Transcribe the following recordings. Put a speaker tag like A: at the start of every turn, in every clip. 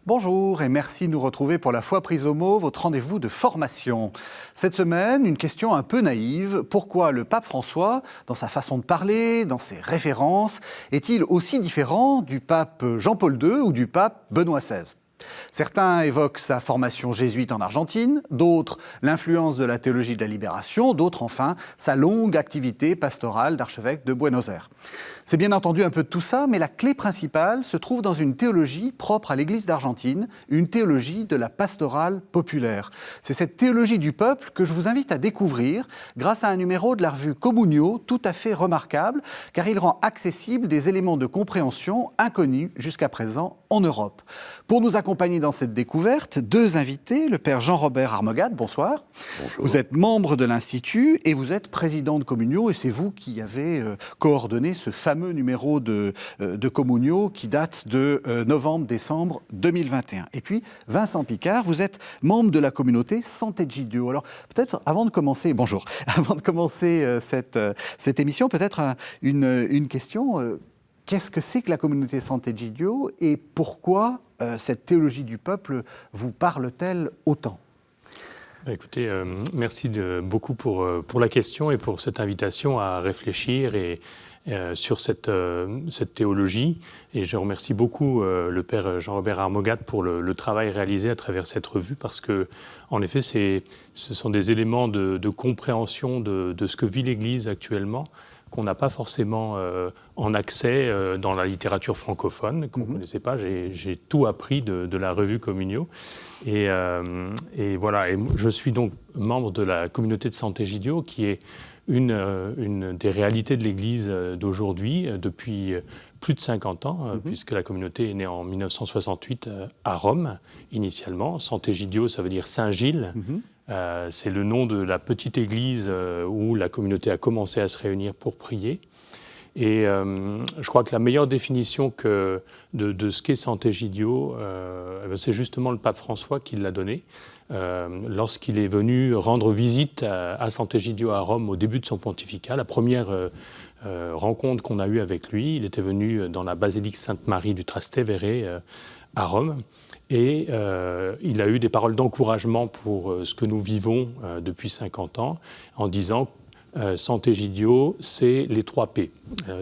A: Bonjour et merci de nous retrouver pour La Foi prise au mot, votre rendez-vous de formation. Cette semaine, une question un peu naïve. Pourquoi le pape François, dans sa façon de parler, dans ses références, est-il aussi différent du pape Jean-Paul II ou du pape Benoît XVI ? Certains évoquent sa formation jésuite en Argentine, d'autres l'influence de la théologie de la libération, d'autres enfin sa longue activité pastorale d'archevêque de Buenos Aires. C'est bien entendu un peu de tout ça, mais la clé principale se trouve dans une théologie propre à l'Église d'Argentine, une théologie de la pastorale populaire. C'est cette théologie du peuple que je vous invite à découvrir grâce à un numéro de la revue Comunio tout à fait remarquable, car il rend accessible des éléments de compréhension inconnus jusqu'à présent en Europe. Pour nous accompagner dans cette découverte, deux invités, le père Jean-Robert Armogad, bonsoir.
B: Bonjour.
A: Vous êtes membre de l'Institut et vous êtes président de Comunio, et c'est vous qui avez coordonné ce fameux numéro de Comunio qui date de novembre-décembre 2021. Et puis, Vincent Picard, vous êtes membre de la communauté Sant'Egidio. Alors, peut-être, avant de commencer cette émission, peut-être une question. Qu'est-ce que c'est que la communauté Sant'Egidio et pourquoi cette théologie du peuple vous parle-t-elle autant ?
C: Écoutez, merci beaucoup pour la question et pour cette invitation à réfléchir sur cette théologie. Et je remercie beaucoup le père Jean-Robert Armogad pour le travail réalisé à travers cette revue, parce que, en effet, ce sont des éléments de compréhension de ce que vit l'Église actuellement, qu'on n'a pas forcément en accès dans la littérature francophone, qu'on ne connaissait pas. J'ai tout appris de la revue Comunio. Et voilà. Et je suis donc membre de la communauté de Sant'Egidio, qui est une des réalités de l'Église d'aujourd'hui, depuis plus de 50 ans, puisque la communauté est née en 1968 à Rome, initialement. Sant'Egidio, ça veut dire Saint-Gilles. C'est le nom de la petite église où la communauté a commencé à se réunir pour prier. Et je crois que la meilleure définition de ce qu'est Sant'Egidio, c'est justement le pape François qui l'a donné. Lorsqu'il est venu rendre visite à Sant'Egidio à Rome au début de son pontificat, la première rencontre qu'on a eue avec lui, il était venu dans la basilique Sainte-Marie du Trastevere à Rome. Et il a eu des paroles d'encouragement pour ce que nous vivons depuis 50 ans, en disant Sant'Egidio, c'est les 3 P,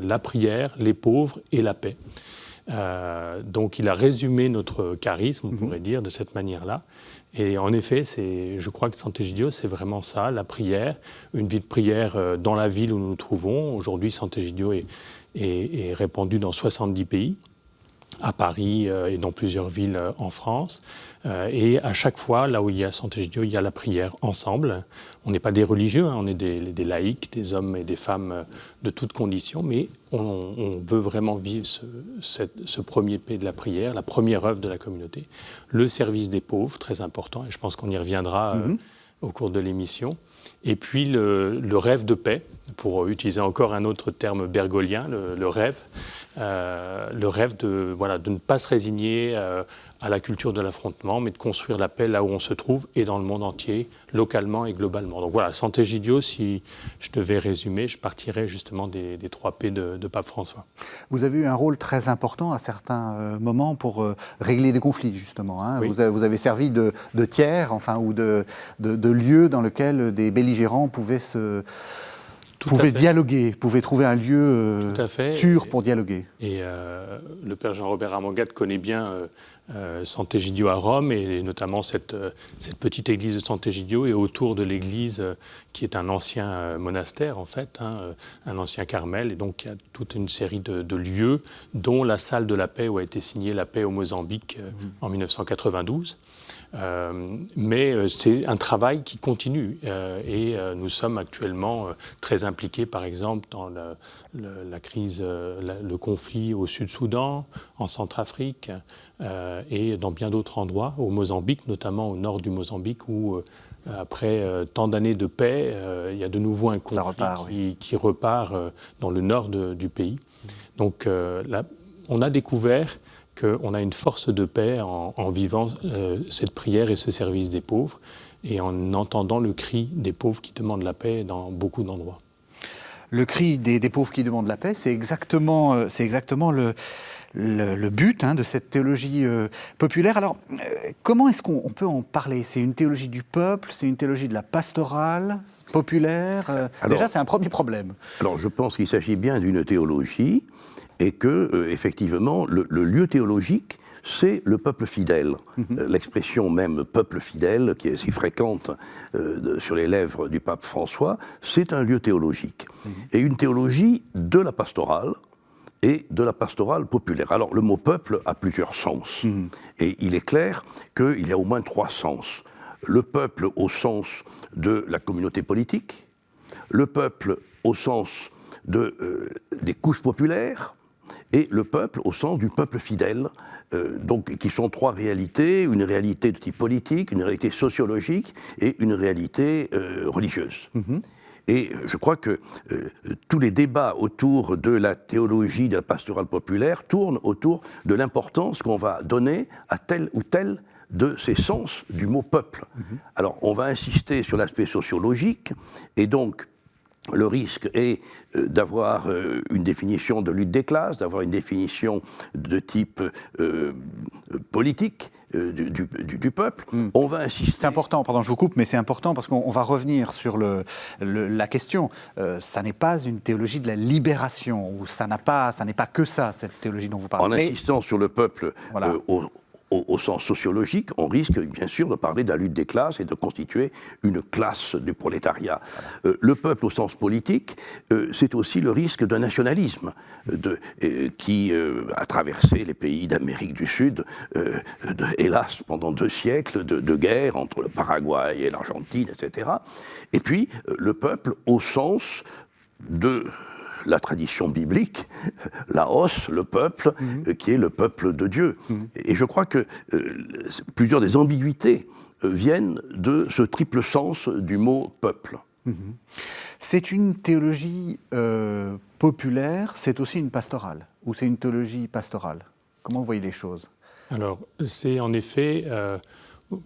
C: la prière, les pauvres et la paix. Donc il a résumé notre charisme, on pourrait dire, de cette manière-là. Et en effet, je crois que Sant'Egidio, c'est vraiment ça, la prière, une vie de prière dans la ville où nous nous trouvons. Aujourd'hui, Sant'Egidio est répandu dans 70 pays. À Paris et dans plusieurs villes en France. Et à chaque fois, là où il y a Sant'Egidio, il y a la prière ensemble. On n'est pas des religieux, on est des laïcs, des hommes et des femmes de toutes conditions, mais on veut vraiment vivre ce premier P de la prière, la première œuvre de la communauté. Le service des pauvres, très important, et je pense qu'on y reviendra au cours de l'émission. Et puis le rêve de paix, pour utiliser encore un autre terme bergolien, le rêve de ne pas se résigner à la culture de l'affrontement, mais de construire la paix là où on se trouve et dans le monde entier, localement et globalement. Donc voilà, Sant'Egidio, si je devais résumer, je partirais justement des 3 P de pape François.
A: Vous avez eu un rôle très important à certains moments pour régler des conflits, justement. Hein.
C: Oui.
A: Vous avez servi de tiers, ou de lieu dans lequel des belligérants pouvaient dialoguer, pouvaient trouver un lieu sûr pour dialoguer.
C: Et le père Jean-Robert Armogad connaît bien Sant'Egidio à Rome, et notamment cette petite église de Sant'Egidio, et autour de l'église qui est un ancien monastère en fait, un ancien Carmel, et donc il y a toute une série de lieux, dont la salle de la paix où a été signée la paix au Mozambique en 1992. Mais c'est un travail qui continue et nous sommes actuellement très impliqués, par exemple, dans la crise, le conflit au Sud-Soudan, en Centrafrique et dans bien d'autres endroits, au Mozambique, notamment au nord du Mozambique, où après tant d'années de paix, il y a de nouveau un conflit qui repart dans le nord du pays. Donc là, on a découvert qu'on a une force de paix en vivant cette prière et ce service des pauvres, et en entendant le cri des pauvres qui demandent la paix dans beaucoup d'endroits.
A: Le cri des pauvres qui demandent la paix, c'est exactement le but de cette théologie populaire. Alors, comment est-ce qu'on peut en parler? C'est une théologie du peuple, c'est une théologie de la pastorale, populaire déjà, c'est un premier problème.
B: Alors, je pense qu'il s'agit bien d'une théologie et que, effectivement, le lieu théologique, c'est le peuple fidèle. L'expression même « peuple fidèle », qui est si fréquente sur les lèvres du pape François, c'est un lieu théologique. Et une théologie de la pastorale et de la pastorale populaire. Alors, le mot « peuple » a plusieurs sens. Et il est clair qu'il y a au moins 3 sens. Le peuple au sens de la communauté politique, le peuple au sens des couches populaires, et le peuple au sens du peuple fidèle, donc, qui sont 3 réalités, une réalité de type politique, une réalité sociologique et une réalité religieuse. Et je crois que tous les débats autour de la théologie de la pastorale populaire tournent autour de l'importance qu'on va donner à tel ou tel de ces sens du mot peuple. Alors, on va insister sur l'aspect sociologique, et donc le risque est d'avoir une définition de lutte des classes, d'avoir une définition de type politique du peuple. On va insister...
A: C'est important, pardon, je vous coupe, mais c'est important parce qu'on va revenir sur la question. Ça n'est pas une théologie de la libération, ou ça n'est pas que ça, cette théologie dont vous parlez.
B: En insistant sur le peuple au sens sociologique, on risque bien sûr de parler de la lutte des classes et de constituer une classe du prolétariat. Le peuple au sens politique, c'est aussi le risque d'un nationalisme qui a traversé les pays d'Amérique du Sud, hélas, pendant 2 siècles de guerre entre le Paraguay et l'Argentine, etc. Et puis, le peuple au sens de la tradition biblique, Laos, le peuple, qui est le peuple de Dieu. Et je crois que plusieurs des ambiguïtés viennent de ce triple sens du mot « peuple ».
A: C'est une théologie populaire, c'est aussi une pastorale, ou c'est une théologie pastorale? Comment vous voyez les choses?
C: Alors, c'est en effet,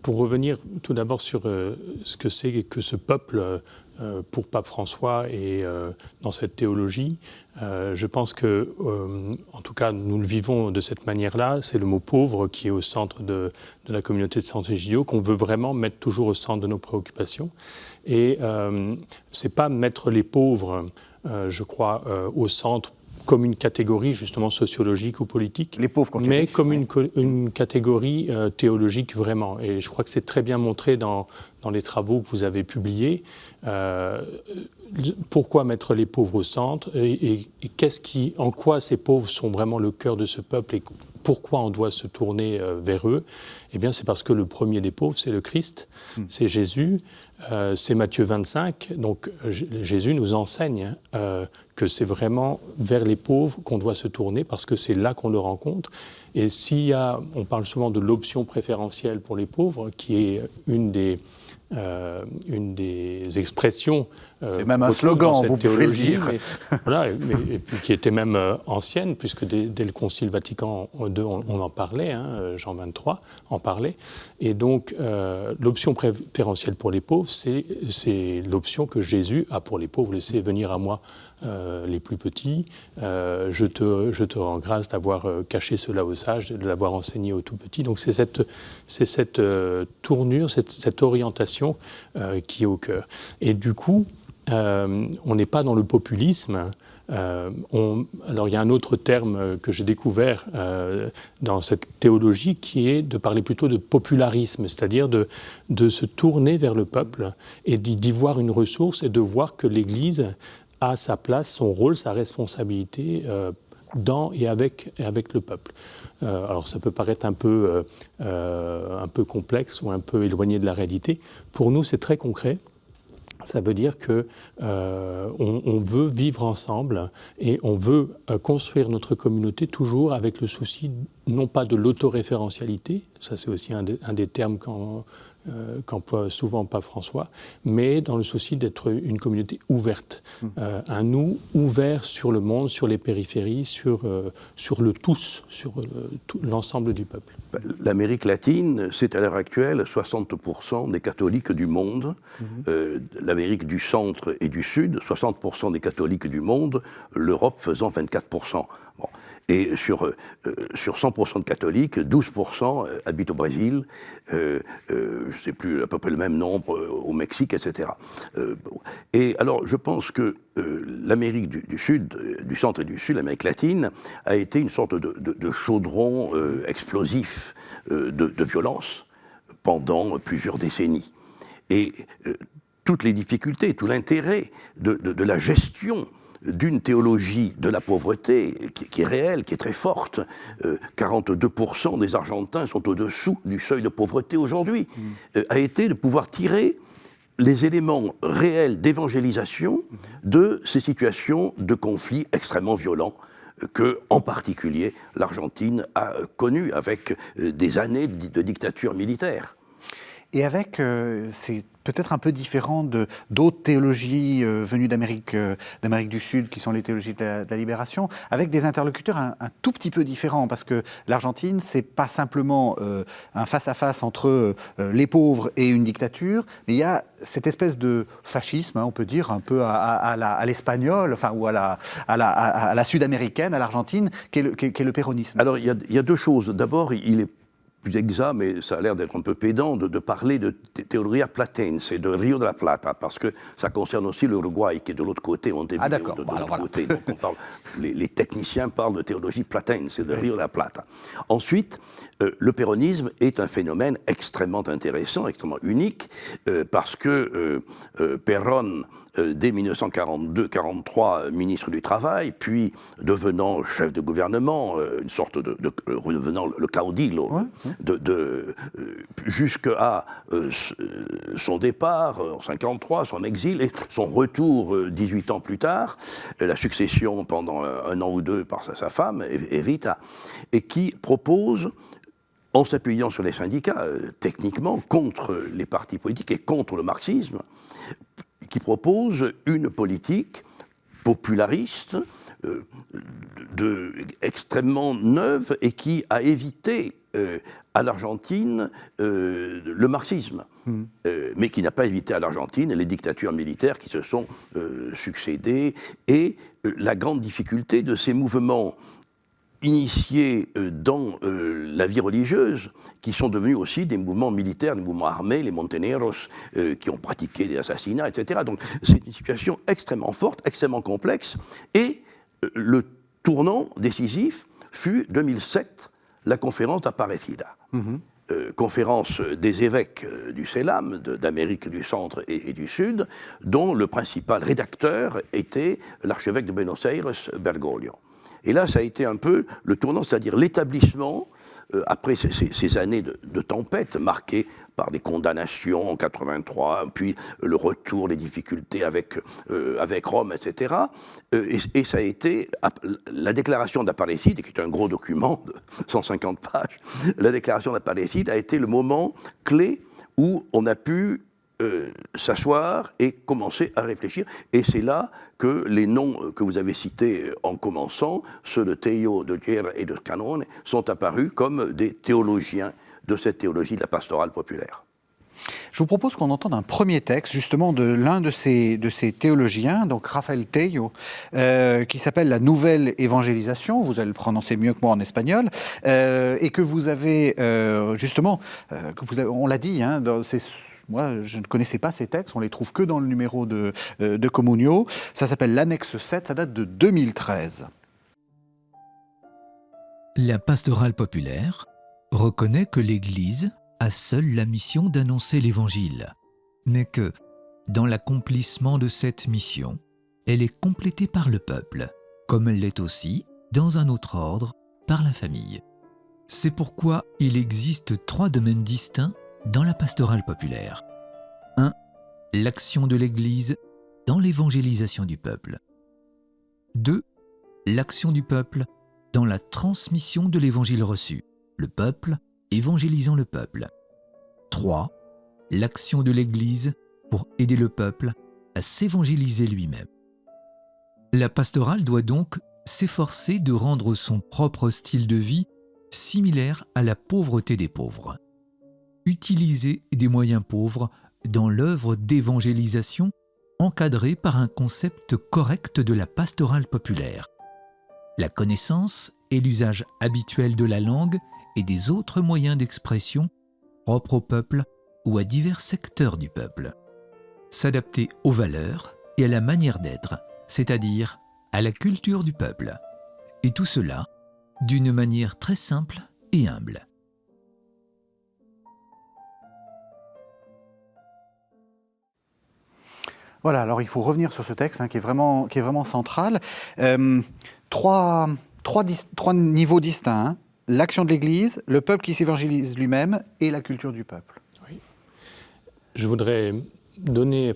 C: pour revenir tout d'abord sur ce que c'est que ce peuple pour Pape François et dans cette théologie, je pense que, en tout cas, nous le vivons de cette manière-là. C'est le mot pauvre qui est au centre de la communauté de Santo Egidio, qu'on veut vraiment mettre toujours au centre de nos préoccupations. Et c'est pas mettre les pauvres, je crois, au centre comme une catégorie justement sociologique ou politique,
A: les pauvres
C: mais comme une catégorie théologique vraiment. Et je crois que c'est très bien montré dans les travaux que vous avez publiés. Pourquoi mettre les pauvres au centre et en quoi ces pauvres sont vraiment le cœur de ce peuple et pourquoi on doit se tourner vers eux? Eh bien, c'est parce que le premier des pauvres, c'est le Christ, c'est Jésus, c'est Matthieu 25. Donc, Jésus nous enseigne que c'est vraiment vers les pauvres qu'on doit se tourner parce que c'est là qu'on le rencontre. Et on parle souvent de l'option préférentielle pour les pauvres, qui est une des expressions.
A: C'est même un slogan, vous pouvez le dire.
C: Et puis qui était même ancienne, puisque dès le Concile Vatican II, on en parlait, Jean XXIII en parlait. Et donc, l'option préférentielle pour les pauvres, c'est l'option que Jésus a pour les pauvres. Laissez venir à moi les plus petits. Je te rends grâce d'avoir caché cela aux sages, de l'avoir enseigné aux tout petits. Donc, c'est cette tournure, cette orientation qui est au cœur. Et du coup, on n'est pas dans le populisme. Alors il y a un autre terme que j'ai découvert dans cette théologie qui est de parler plutôt de popularisme, c'est-à-dire de se tourner vers le peuple et d'y voir une ressource et de voir que l'Église a sa place, son rôle, sa responsabilité dans et avec le peuple. Alors ça peut paraître un peu complexe ou un peu éloigné de la réalité. Pour nous, c'est très concret. Ça veut dire que on veut vivre ensemble et on veut construire notre communauté toujours avec le souci non pas de l'autoréférentialité, ça c'est aussi un des termes qu'emploie souvent Pape François, mais dans le souci d'être une communauté ouverte, un nous ouvert sur le monde, sur les périphéries, sur le tous, sur l'ensemble du peuple.
B: L'Amérique latine, c'est à l'heure actuelle 60% des catholiques du monde. L'Amérique du centre et du sud, 60% des catholiques du monde, l'Europe faisant 24%. Bon. Et sur 100% de catholiques, 12% habitent au Brésil, je ne sais plus, à peu près le même nombre au Mexique, etc. Et alors, je pense que l'Amérique du Sud, du centre et du Sud, l'Amérique latine, a été une sorte de chaudron explosif de violence pendant plusieurs décennies. Et toutes les difficultés, tout l'intérêt de la gestion d'une théologie de la pauvreté qui est réelle, qui est très forte. 42% des Argentins sont au-dessous du seuil de pauvreté aujourd'hui, a été de pouvoir tirer les éléments réels d'évangélisation de ces situations de conflits extrêmement violents que, en particulier, l'Argentine a connu avec des années de dictature militaire.
A: Et avec, c'est peut-être un peu différent d'autres théologies venues d'Amérique du Sud, qui sont les théologies de la libération, avec des interlocuteurs un tout petit peu différents, parce que l'Argentine, c'est pas simplement un face-à-face entre les pauvres et une dictature, mais il y a cette espèce de fascisme, on peut dire, un peu à l'espagnol, enfin, ou à la sud-américaine, à l'Argentine, qui est le péronisme.
B: Alors, il y a deux choses. D'abord, il est plus exact, mais ça a l'air d'être un peu pédant, de parler de Teoria Platense, de Rio de la Plata, parce que ça concerne aussi l'Uruguay, qui est de l'autre côté, Montevideo, de l'autre côté. Donc on parle, les techniciens parlent de théologie platense, de Rio de la Plata. Ensuite, le péronisme est un phénomène extrêmement intéressant, extrêmement unique, parce que Perón, dès 1942-43, ministre du Travail, puis devenant chef de gouvernement, une sorte devenant le caudillo, jusqu'à son départ en 1953, son exil et son retour 18 ans plus tard, la succession pendant un an ou deux par sa femme, Evita, et qui propose, en s'appuyant sur les syndicats, techniquement, contre les partis politiques et contre le marxisme, qui propose une politique populariste, extrêmement neuve et qui a évité à l'Argentine le marxisme, mais qui n'a pas évité à l'Argentine les dictatures militaires qui se sont succédées et la grande difficulté de ces mouvements initiés dans la vie religieuse, qui sont devenus aussi des mouvements militaires, des mouvements armés, les Montoneros, qui ont pratiqué des assassinats, etc. Donc c'est une situation extrêmement forte, extrêmement complexe, et le tournant décisif fut 2007, la conférence d'Aparecida. Conférence des évêques du CELAM, d'Amérique du Centre et du Sud, dont le principal rédacteur était l'archevêque de Buenos Aires, Bergoglio. Et là, ça a été un peu le tournant, c'est-à-dire l'établissement, après ces années de tempête marquées par des condamnations en 83, puis le retour, les difficultés avec Rome, etc. Et ça a été la déclaration d'Aparecida, qui est un gros document de 150 pages. La déclaration d'Aparecida a été le moment clé où on a pu s'asseoir et commencer à réfléchir. Et c'est là que les noms que vous avez cités en commençant, ceux de Tello, de Guerra et de Canone, sont apparus comme des théologiens de cette théologie de la pastorale populaire.
A: Je vous propose qu'on entende un premier texte, justement, de l'un de ces théologiens, donc Rafael Tello, qui s'appelle « La nouvelle évangélisation », vous allez le prononcer mieux que moi en espagnol, et que vous avez, justement, on l'a dit, moi, je ne connaissais pas ces textes, on les trouve que dans le numéro de Communio. Ça s'appelle l'annexe 7, ça date de 2013.
D: La pastorale populaire reconnaît que l'Église a seule la mission d'annoncer l'Évangile, mais que, dans l'accomplissement de cette mission, elle est complétée par le peuple, comme elle l'est aussi, dans un autre ordre, par la famille. C'est pourquoi il existe 3 domaines distincts dans la pastorale populaire. 1. L'action de l'Église dans l'évangélisation du peuple. 2. L'action du peuple dans la transmission de l'évangile reçu, le peuple évangélisant le peuple. 3. L'action de l'Église pour aider le peuple à s'évangéliser lui-même. La pastorale doit donc s'efforcer de rendre son propre style de vie similaire à la pauvreté des pauvres. Utiliser des moyens pauvres dans l'œuvre d'évangélisation encadrée par un concept correct de la pastorale populaire. La connaissance et l'usage habituel de la langue et des autres moyens d'expression propres au peuple ou à divers secteurs du peuple. S'adapter aux valeurs et à la manière d'être, c'est-à-dire à la culture du peuple. Et tout cela d'une manière très simple et humble.
A: Voilà, alors il faut revenir sur ce texte qui est vraiment central. Trois niveaux distincts, hein. L'action de l'Église, le peuple qui s'évangélise lui-même et la culture du peuple.
C: Oui. Je voudrais donner,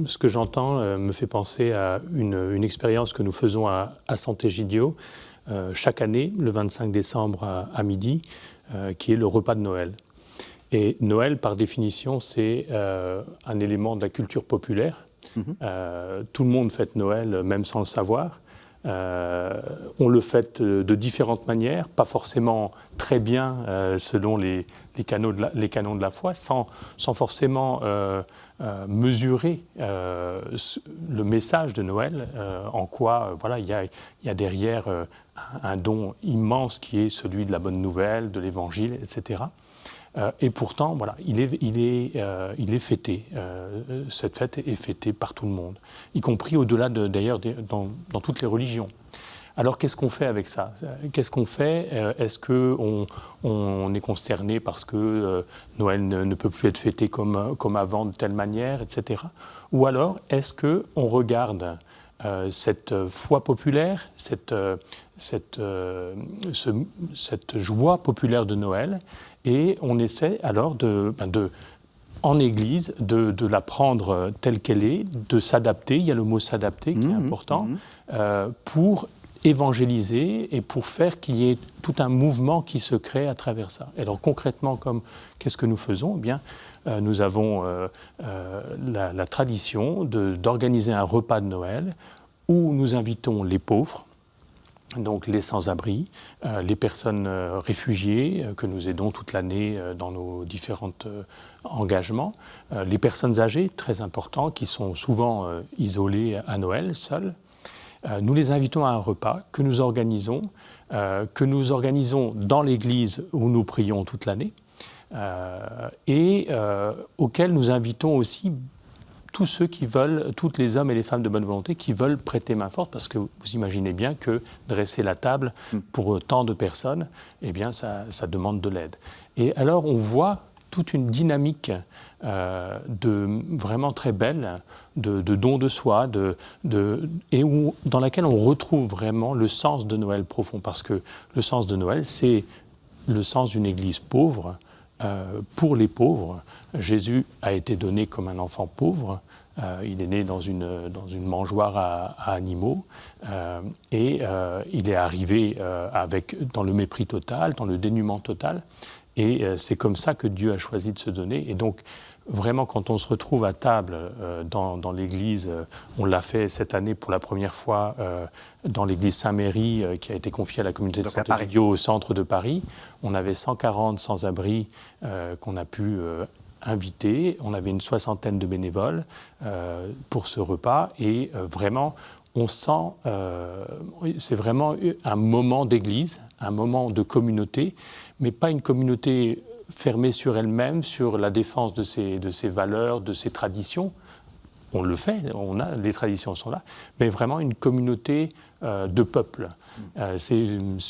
C: ce que j'entends me fait penser à une expérience que nous faisons à Sant'Egidio chaque année, le 25 décembre à midi, qui est le repas de Noël. Et Noël, par définition, c'est un élément de la culture populaire. Tout le monde fête Noël, même sans le savoir. On le fête de différentes manières, pas forcément très bien selon les canons de la foi, sans forcément mesurer le message de Noël, en quoi il y a derrière un don immense qui est celui de la bonne nouvelle, de l'évangile, etc. Et pourtant, il est fêté. Cette fête est fêtée par tout le monde, y compris au-delà d'ailleurs dans toutes les religions. Alors qu'est-ce qu'on fait avec ça? Qu'est-ce qu'on fait? Est-ce qu'on est consterné parce que Noël ne peut plus être fêté comme avant de telle manière, etc. Ou alors est-ce qu'on regarde cette foi populaire, cette joie populaire de Noël, et on essaie alors en Église de la prendre telle qu'elle est, de s'adapter, il y a le mot s'adapter qui est important, pour évangéliser et pour faire qu'il y ait tout un mouvement qui se crée à travers ça. Et alors concrètement, qu'est-ce que nous faisons? Eh bien, nous avons la tradition d'organiser un repas de Noël où nous invitons les pauvres, donc les sans-abri, les personnes réfugiées que nous aidons toute l'année dans nos différents engagements, les personnes âgées, très important, qui sont souvent isolées à Noël, seules. Nous les invitons à un repas que nous organisons dans l'église où nous prions toute l'année, et auquel nous invitons aussi tous ceux qui veulent, toutes les hommes et les femmes de bonne volonté qui veulent prêter main forte, parce que vous imaginez bien que dresser la table pour tant de personnes, eh bien ça demande de l'aide. Et alors on voit toute une dynamique vraiment très belle de don de soi, dans laquelle on retrouve vraiment le sens de Noël profond, parce que le sens de Noël, c'est le sens d'une église pauvre, pour les pauvres. Jésus a été donné comme un enfant pauvre. Il est né dans une mangeoire à animaux, et il est arrivé dans le mépris total, dans le dénuement total. Et c'est comme ça que Dieu a choisi de se donner. Et donc, vraiment, quand on se retrouve à table dans l'église, on l'a fait cette année pour la première fois dans l'église Saint-Méry, qui a été confiée à la communauté de Sant'Egidio au centre de Paris. On avait 140 sans-abri qu'on a pu inviter. On avait une 60aine de bénévoles pour ce repas. Et vraiment, on sent, c'est vraiment un moment d'église, un moment de communauté, mais pas une communauté fermée sur elle-même, sur la défense de ses valeurs, de ses traditions. On le fait, les traditions sont là, mais vraiment une communauté de peuple.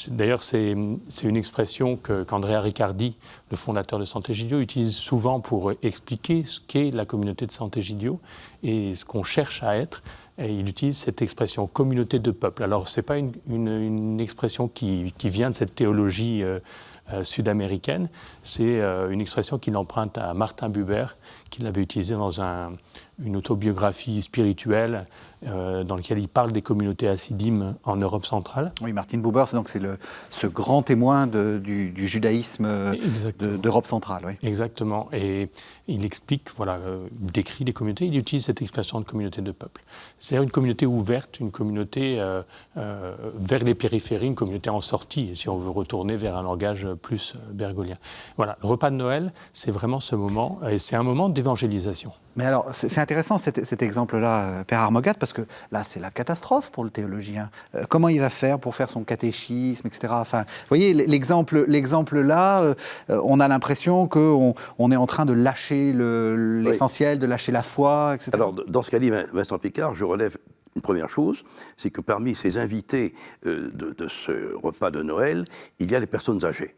C: D'ailleurs, c'est une expression qu'Andrea Riccardi, le fondateur de Sant'Egidio, utilise souvent pour expliquer ce qu'est la communauté de Sant'Egidio et ce qu'on cherche à être. Et il utilise cette expression communauté de peuple. Alors, ce n'est pas une expression qui vient de cette théologie sud-américaine. C'est une expression qu'il emprunte à Martin Buber, qu'il avait utilisée dans une autobiographie spirituelle dans laquelle il parle des communautés hassidim en Europe centrale.
A: Oui, Martin Buber, c'est ce grand témoin du judaïsme d'Europe centrale. Oui.
C: Exactement. Et il explique, il décrit des communautés, il utilise cette expression de communauté de peuple. C'est-à-dire une communauté ouverte, une communauté vers les périphéries, une communauté en sortie, si on veut retourner vers un langage plus bergolien. Voilà, le repas de Noël, c'est vraiment ce moment, et c'est un moment d'évangélisation.
A: Mais alors, c'est intéressant cet exemple-là, Père Armogate, parce que là, c'est la catastrophe pour le théologien. Comment il va faire pour faire son catéchisme, etc. Enfin, vous voyez, l'exemple là, on a l'impression qu'on est en train de lâcher l'essentiel, de lâcher la foi, etc.
B: Alors, dans ce qu'a dit Vincent Picard, je relève une première chose, c'est que parmi ces invités de ce repas de Noël, il y a les personnes âgées.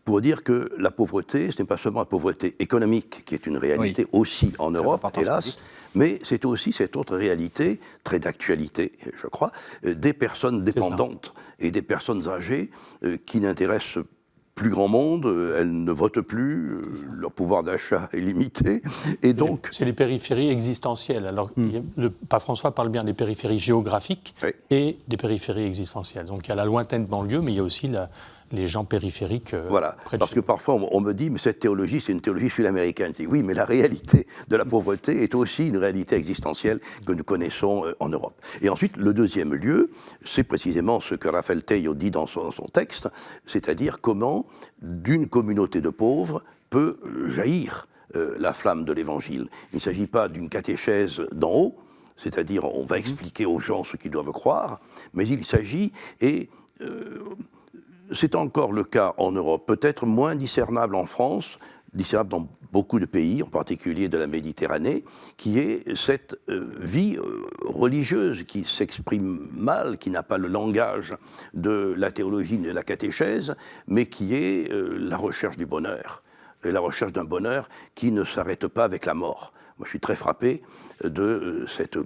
B: Pour dire que la pauvreté, ce n'est pas seulement la pauvreté économique, qui est une réalité aussi en Europe, hélas, mais c'est aussi cette autre réalité, très d'actualité, je crois, des personnes dépendantes et des personnes âgées qui n'intéressent plus grand monde, elles ne votent plus, leur pouvoir d'achat est limité, et donc...
C: C'est les périphéries existentielles. Alors, le pape François parle bien des périphéries géographiques et des périphéries existentielles. Donc, il y a la lointaine banlieue, mais il y a aussi les gens périphériques.
B: Voilà, parce que parfois on me dit, mais cette théologie, c'est une théologie sud-américaine. Je dis oui, mais la réalité de la pauvreté est aussi une réalité existentielle que nous connaissons en Europe. Et ensuite, le deuxième lieu, c'est précisément ce que Raphaël Teilho dit dans son texte, c'est-à-dire comment d'une communauté de pauvres peut jaillir la flamme de l'Évangile. Il ne s'agit pas d'une catéchèse d'en haut, c'est-à-dire on va expliquer aux gens ce qu'ils doivent croire, mais il s'agit, c'est encore le cas en Europe, peut-être moins discernable en France, discernable dans beaucoup de pays, en particulier de la Méditerranée, qui est cette vie religieuse qui s'exprime mal, qui n'a pas le langage de la théologie ni de la catéchèse, mais qui est la recherche du bonheur, et la recherche d'un bonheur qui ne s'arrête pas avec la mort. Moi, je suis très frappé de cette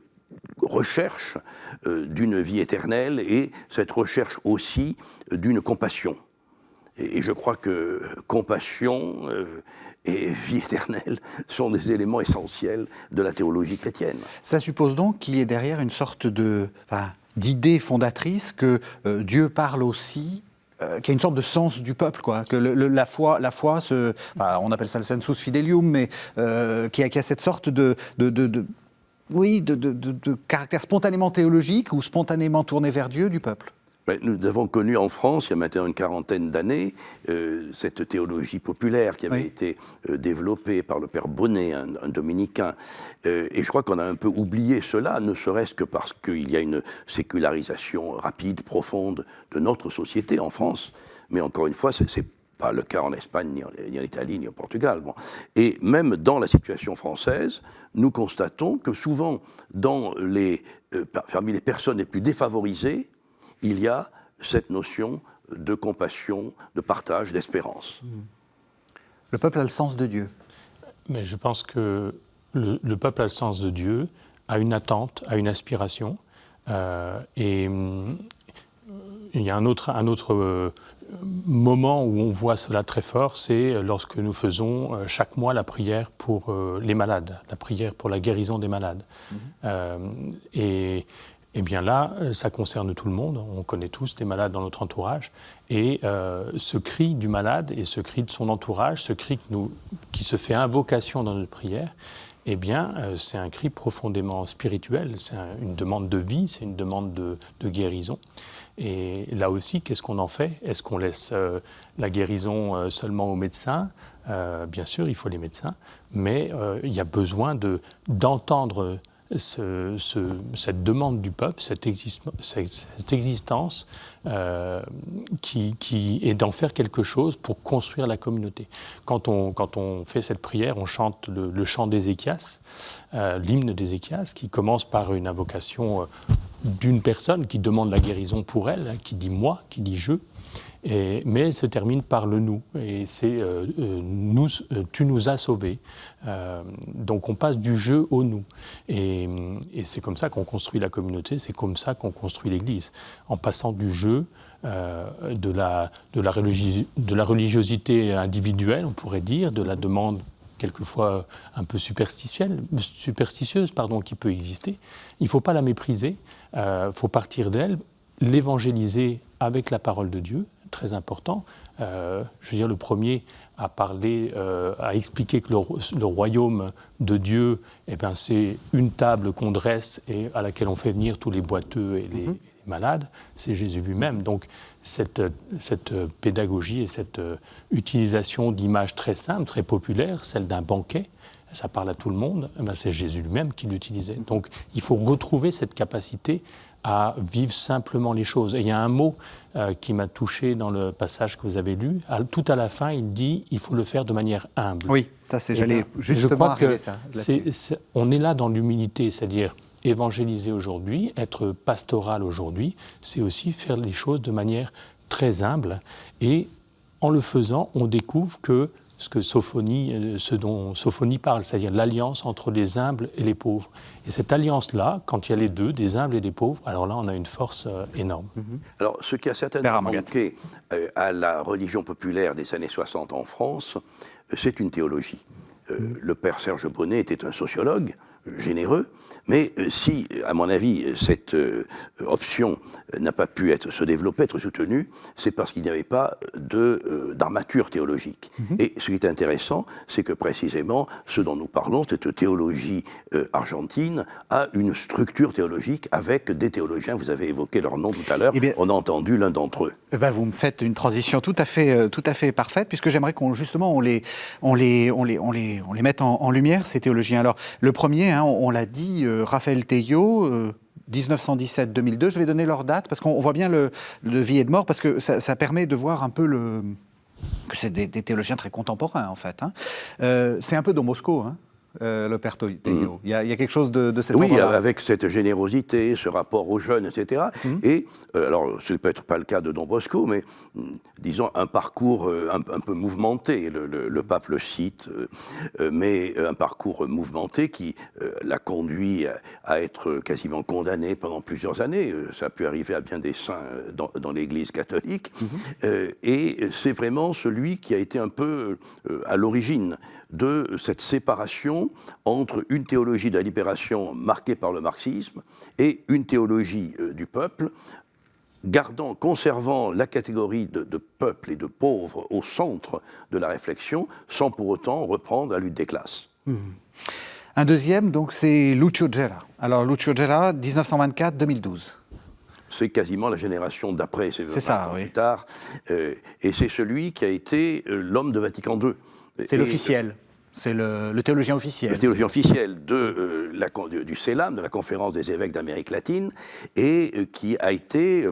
B: recherche d'une vie éternelle et cette recherche aussi d'une compassion. Et je crois que compassion et vie éternelle sont des éléments essentiels de la théologie chrétienne.
A: Ça suppose donc qu'il y ait derrière une sorte d'idée fondatrice que Dieu parle aussi, qu'il y a une sorte de sens du peuple, quoi. Que la foi on appelle ça le sensus fidelium, mais qu'il y a cette sorte de caractère spontanément théologique ou spontanément tourné vers Dieu du peuple.
B: Nous avons connu en France, il y a maintenant une quarantaine d'années, cette théologie populaire qui avait été développée par le père Bonnet, un dominicain. Et je crois qu'on a un peu oublié cela, ne serait-ce que parce qu'il y a une sécularisation rapide, profonde de notre société en France. Mais encore une fois, c'est pas le cas en Espagne, ni en Italie, ni au Portugal. Bon. Et même dans la situation française, nous constatons que souvent, parmi les personnes les plus défavorisées, il y a cette notion de compassion, de partage, d'espérance.
A: Le peuple a le sens de Dieu.
C: Mais je pense que le peuple a le sens de Dieu, a une attente, a une aspiration. Et il y a un autre moment où on voit cela très fort, c'est lorsque nous faisons chaque mois la prière pour les malades, la prière pour la guérison des malades. Et bien là, ça concerne tout le monde. On connaît tous des malades dans notre entourage. Et ce cri du malade et ce cri de son entourage, ce cri qui se fait invocation dans notre prière, eh bien, c'est un cri profondément spirituel. C'est une demande de vie, c'est une demande de guérison. Et là aussi, qu'est-ce qu'on en fait? Est-ce qu'on laisse la guérison seulement aux médecins? Bien sûr, il faut les médecins. Mais il y a besoin d'entendre cette demande du peuple, cette existence qui est d'en faire quelque chose pour construire la communauté. Quand on fait cette prière, on chante le chant d'Ézéchias, l'hymne d'Ézéchias, qui commence par une invocation d'une personne qui demande la guérison pour elle, qui dit « moi », qui dit « je ». mais elle se termine par le nous. Et c'est tu nous as sauvés. Donc on passe du je au nous. Et c'est comme ça qu'on construit la communauté, c'est comme ça qu'on construit l'Église. En passant du je, de la religiosité individuelle, on pourrait dire, de la demande quelquefois un peu superstitieuse, qui peut exister. Il ne faut pas la mépriser, il faut partir d'elle, l'évangéliser avec la parole de Dieu, très important. Je veux dire, le premier à parler, à expliquer que le royaume de Dieu, c'est une table qu'on dresse et à laquelle on fait venir tous les boiteux et les malades, c'est Jésus lui-même. Donc cette pédagogie et cette utilisation d'images très simples, très populaires, celle d'un banquet, ça parle à tout le monde, c'est Jésus lui-même qui l'utilisait. Donc il faut retrouver cette capacité à vivre simplement les choses. Et il y a un mot qui m'a touché dans le passage que vous avez lu. Tout à la fin, il dit il faut le faire de manière humble.
A: Oui, ça c'est, j'allais justement arriver ça.
C: On est là dans l'humilité, c'est-à-dire évangéliser aujourd'hui, être pastoral aujourd'hui, c'est aussi faire les choses de manière très humble. Et en le faisant, on découvre que ce dont Sophonie parle, c'est-à-dire l'alliance entre les humbles et les pauvres. Et cette alliance-là, quand il y a les deux, des humbles et des pauvres, alors là, on a une force énorme.
B: Alors, ce qui a certainement manqué à la religion populaire des années 60 en France, c'est une théologie. Le père Serge Bonnet était un sociologue généreux, mais si, à mon avis, cette option n'a pas pu se développer, être soutenue, c'est parce qu'il n'y avait pas d'armature théologique. Et ce qui est intéressant, c'est que précisément, ce dont nous parlons, cette théologie argentine, a une structure théologique avec des théologiens, vous avez évoqué leur nom tout à l'heure, on a entendu l'un d'entre eux.
A: Vous me faites une transition tout à fait parfaite, puisque j'aimerais qu'on les mette en lumière, ces théologiens. Alors, le premier, on l'a dit, Raphaël Théiot, 1917-2002, je vais donner leur date, parce qu'on voit bien le vie et de mort, parce que ça permet de voir un peu que c'est des théologiens très contemporains, en fait. C'est un peu Don Bosco, le père Théiot. Il y a quelque chose de cet ordre-là.
B: Oui, avec cette générosité, ce rapport aux jeunes, etc. Et, alors, ce n'est peut-être pas le cas de Don Bosco, mais disons un parcours un peu mouvementé, le pape le cite, mais un parcours mouvementé qui l'a conduit à être quasiment condamné pendant plusieurs années. Ça a pu arriver à bien des saints dans l'Église catholique. Et c'est vraiment celui qui a été un peu à l'origine de cette séparation entre une théologie de la libération marquée par le marxisme et une théologie du peuple, conservant la catégorie de peuple et de pauvres au centre de la réflexion, sans pour autant reprendre la lutte des classes.
A: Un deuxième, donc, c'est Lucio Gera. Alors, Lucio Gera, 1924-2012.
B: C'est quasiment la génération d'après, c'est 20 ans
A: oui.
B: plus tard, et c'est celui qui a été l'homme de Vatican II.
A: C'est l'officiel. C'est le théologien officiel.
B: Le théologien officiel du CELAM, de la Conférence des évêques d'Amérique latine, et qui a été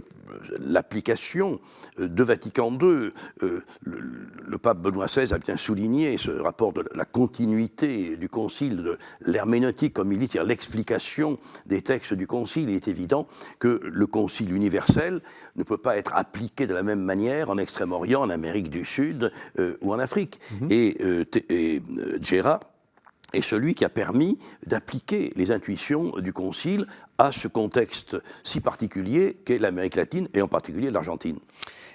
B: l'application de Vatican II. Le pape Benoît XVI a bien souligné ce rapport de la continuité du concile, de l'herméneutique, comme il dit, c'est-à-dire l'explication des textes du concile. Il est évident que le concile universel ne peut pas être appliqué de la même manière en Extrême-Orient, en Amérique du Sud ou en Afrique. Et Gera est celui qui a permis d'appliquer les intuitions du Concile à ce contexte si particulier qu'est l'Amérique latine et en particulier l'Argentine.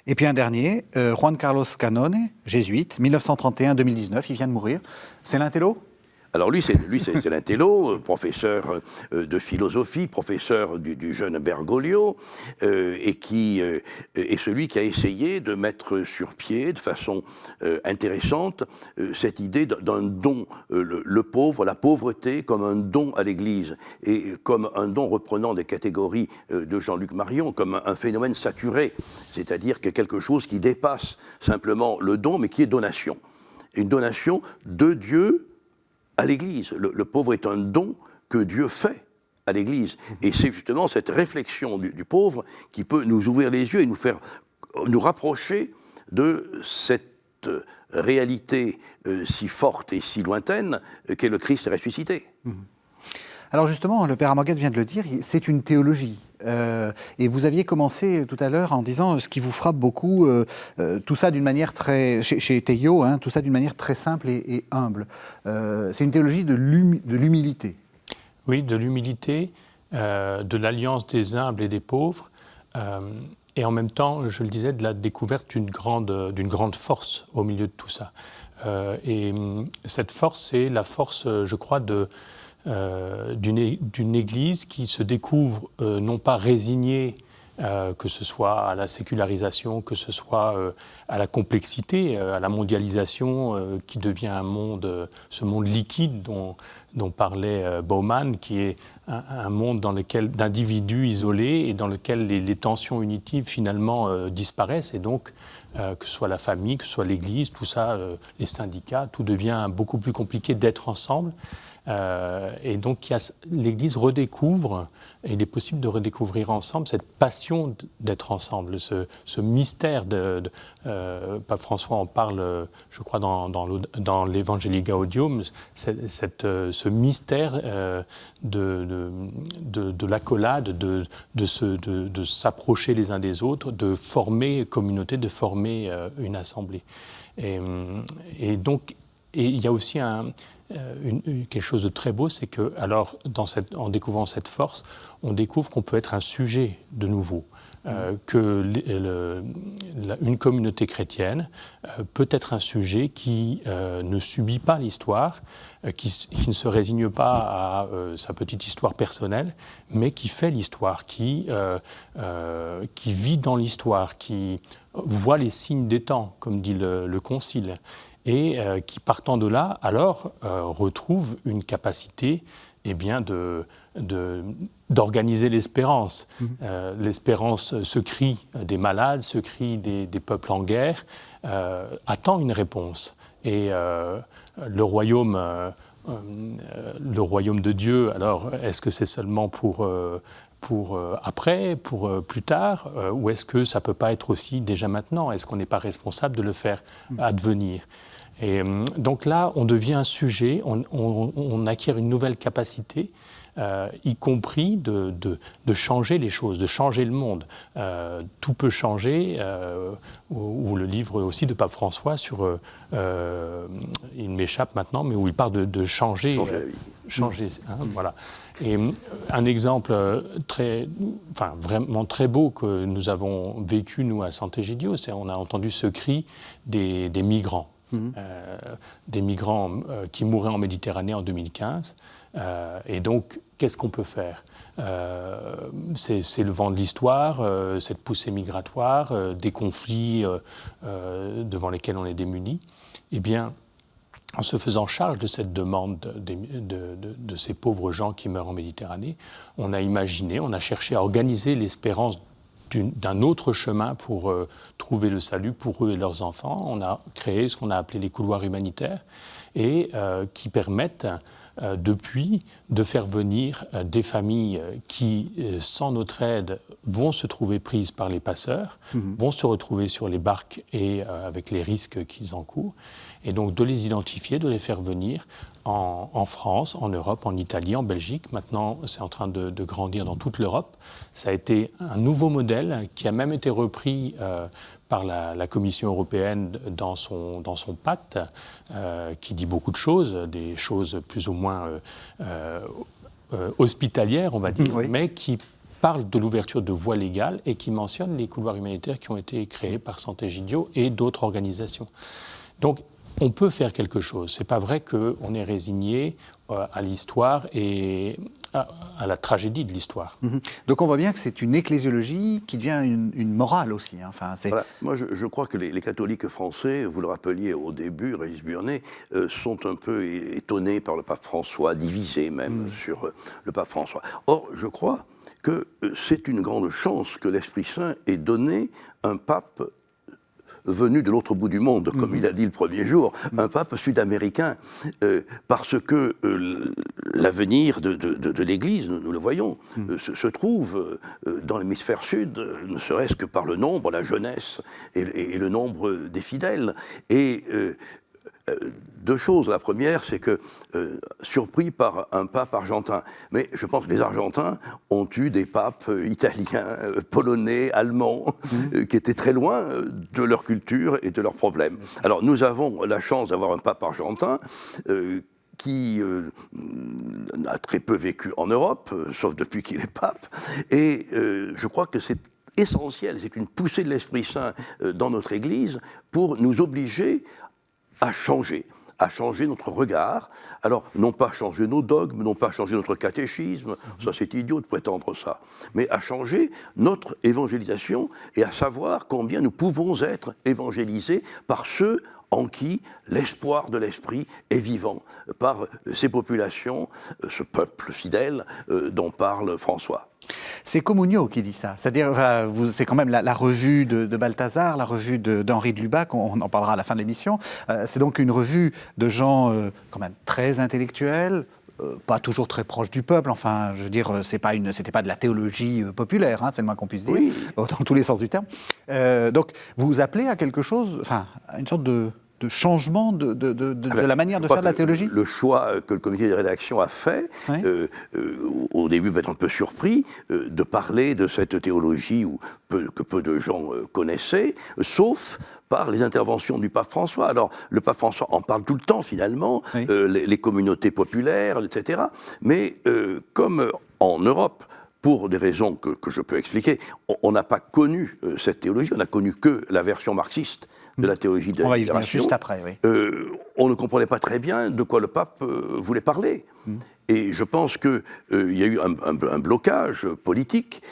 A: Et puis un dernier, Juan Carlos Canone, jésuite, 1931-2019, il vient de mourir. C'est l'intello ?
B: Alors lui, c'est l'intello, professeur de philosophie, professeur du jeune Bergoglio, et qui est celui qui a essayé de mettre sur pied, de façon intéressante, cette idée d'un don, le pauvre, la pauvreté comme un don à l'Église, et comme un don reprenant des catégories de Jean-Luc Marion, comme un phénomène saturé, c'est-à-dire que quelque chose qui dépasse simplement le don, mais qui est donation. Une donation de Dieu à l'Église. Le pauvre est un don que Dieu fait à l'Église. Et c'est justement cette réflexion du pauvre qui peut nous ouvrir les yeux et nous rapprocher de cette réalité si forte et si lointaine qu'est le Christ ressuscité.
A: Alors justement, le Père Amoguet vient de le dire, c'est une théologie. Et vous aviez commencé tout à l'heure en disant ce qui vous frappe beaucoup, tout ça d'une manière très, chez Teilhard, hein, tout ça d'une manière très simple et humble. C'est une théologie de l'humilité.
C: Oui, de l'humilité, de l'alliance des humbles et des pauvres, et en même temps, je le disais, de la découverte d'une grande force au milieu de tout ça. Et cette force, c'est la force, je crois, d'une Église qui se découvre non pas résignée, que ce soit à la sécularisation, que ce soit à la complexité, à la mondialisation qui devient ce monde liquide dont parlait Bauman, qui est un monde d'individus isolés et dans lequel les tensions unitives finalement disparaissent, et donc que ce soit la famille, que ce soit l'Église, tout ça, les syndicats, tout devient beaucoup plus compliqué d'être ensemble. Et donc l'Église redécouvre, et il est possible de redécouvrir ensemble cette passion d'être ensemble, ce mystère Pape François en parle, je crois, dans l'Evangelii Gaudium, ce mystère de l'accolade, de s'approcher les uns des autres, de former communauté, de former une assemblée. Et donc, il y a aussi quelque chose de très beau, c'est que, alors, en découvrant cette force, on découvre qu'on peut être un sujet de nouveau, une communauté chrétienne peut être un sujet qui ne subit pas l'histoire, qui ne se résigne pas à sa petite histoire personnelle, mais qui fait l'histoire, qui vit dans l'histoire, qui voit les signes des temps, comme dit le Concile, et qui, partant de là, alors, retrouve une capacité d'organiser l'espérance. L'espérance, ce cri des malades, ce cri des peuples en guerre, attend une réponse. Et le royaume de Dieu, alors, est-ce que c'est seulement pour après, pour plus tard, ou est-ce que ça ne peut pas être aussi déjà maintenant? Est-ce qu'on n'est pas responsable de le faire advenir? Et donc là, on devient un sujet, on acquiert une nouvelle capacité, y compris de changer les choses, de changer le monde. Tout peut changer, ou le livre aussi de Pape François sur, il m'échappe maintenant, mais où il parle de changer. Changer, hein, voilà. Et un exemple vraiment très beau que nous avons vécu, nous, à Sant'Egidio, c'est on a entendu ce cri des migrants. Des migrants qui mouraient en Méditerranée en 2015. Et donc, qu'est-ce qu'on peut faire? C'est le vent de l'histoire, cette poussée migratoire, des conflits devant lesquels on est démunis. Eh bien, en se faisant charge de cette demande de ces pauvres gens qui meurent en Méditerranée, on a imaginé, on a cherché à organiser l'espérance d'un autre chemin pour trouver le salut pour eux et leurs enfants. On a créé ce qu'on a appelé les couloirs humanitaires et qui permettent depuis de faire venir des familles qui, sans notre aide, vont se trouver prises par les passeurs, vont se retrouver sur les barques et avec les risques qu'ils encourent. Et donc de les identifier, de les faire venir en France, en Europe, en Italie, en Belgique. Maintenant, c'est en train de grandir dans toute l'Europe. Ça a été un nouveau modèle qui a même été repris par la Commission européenne dans son pacte, qui dit beaucoup de choses, des choses plus ou moins hospitalières, on va dire, mais qui parle de l'ouverture de voies légales et qui mentionne les couloirs humanitaires qui ont été créés par Sant'Egidio et d'autres organisations. Donc, on peut faire quelque chose. Ce n'est pas vrai qu'on est résigné à l'histoire et à la tragédie de l'histoire.
A: Donc on voit bien que c'est une ecclésiologie qui devient une morale aussi. Hein. Enfin,
B: voilà. Moi, je crois que les catholiques français, vous le rappeliez au début, Régis Burnet, sont un peu étonnés par le pape François, divisés même sur le pape François. Or, je crois que c'est une grande chance que l'Esprit Saint ait donné un pape venu de l'autre bout du monde, comme il a dit le premier jour, un pape sud-américain, parce que l'avenir de l'Église, nous le voyons, se trouve dans l'hémisphère sud, ne serait-ce que par le nombre, la jeunesse et le nombre des fidèles. Et Deux choses. La première, c'est que, surpris par un pape argentin, mais je pense que les Argentins ont eu des papes italiens, polonais, allemands, qui étaient très loin de leur culture et de leurs problèmes. Alors nous avons la chance d'avoir un pape argentin qui a très peu vécu en Europe, sauf depuis qu'il est pape, et je crois que c'est essentiel, c'est une poussée de l'Esprit Saint dans notre Église pour nous obliger à changer notre regard. Alors, non pas changer nos dogmes, non pas changer notre catéchisme, ça c'est idiot de prétendre ça, mais à changer notre évangélisation et à savoir combien nous pouvons être évangélisés par ceux en qui l'espoir de l'Esprit est vivant, par ces populations, ce peuple fidèle dont parle François.
A: C'est Communio qui dit ça. C'est-à-dire, c'est quand même la revue de Balthazar, la revue d'Henri de Lubac, on en parlera à la fin de l'émission. C'est donc une revue de gens quand même très intellectuels, pas toujours très proches du peuple. Enfin, je veux dire, c'était pas de la théologie populaire, hein, c'est le moins qu'on puisse dire,
B: Oui.
A: dans tous les sens du terme. Donc, vous vous appelez à quelque chose, enfin, à une sorte de changement de la manière de faire de la théologie?
B: Le choix que le comité de rédaction a fait,
A: Oui.
B: au début peut-être un peu surpris, de parler de cette théologie que peu de gens connaissaient, sauf par les interventions du pape François. Alors, le pape François en parle tout le temps, finalement,
A: Oui.
B: les communautés populaires, etc. Mais comme en Europe, pour des raisons que je peux expliquer, on n'a pas connu cette théologie, on n'a connu que la version marxiste de la théologie de la libération. On va y venir
A: juste après, oui.
B: On ne comprenait pas très bien de quoi le pape voulait parler. Et je pense qu'il y a eu un blocage politique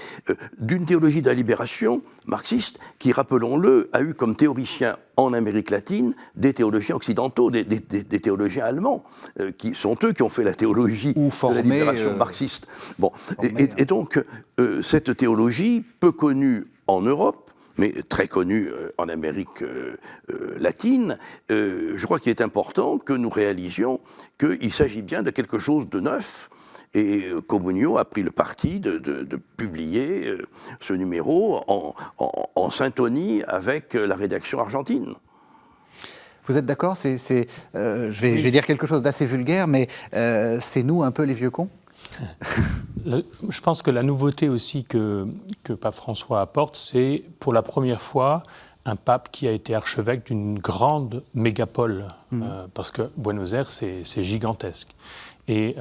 B: d'une théologie de la libération marxiste qui, rappelons-le, a eu comme théoricien en Amérique latine des théologiens occidentaux, des théologiens allemands, qui sont eux qui ont fait la théologie de la libération marxiste. Bon. Et donc, cette théologie, peu connue en Europe, mais très connue en Amérique latine, je crois qu'il est important que nous réalisions qu'il s'agit bien de quelque chose de neuf. Et Communio a pris le parti de publier ce numéro en syntonie avec la rédaction argentine.
A: Vous êtes d'accord? Je vais dire quelque chose d'assez vulgaire, mais c'est nous un peu les vieux cons?
C: Je pense que la nouveauté aussi que pape François apporte, c'est pour la première fois un pape qui a été archevêque d'une grande mégapole, parce que Buenos Aires, c'est gigantesque. Et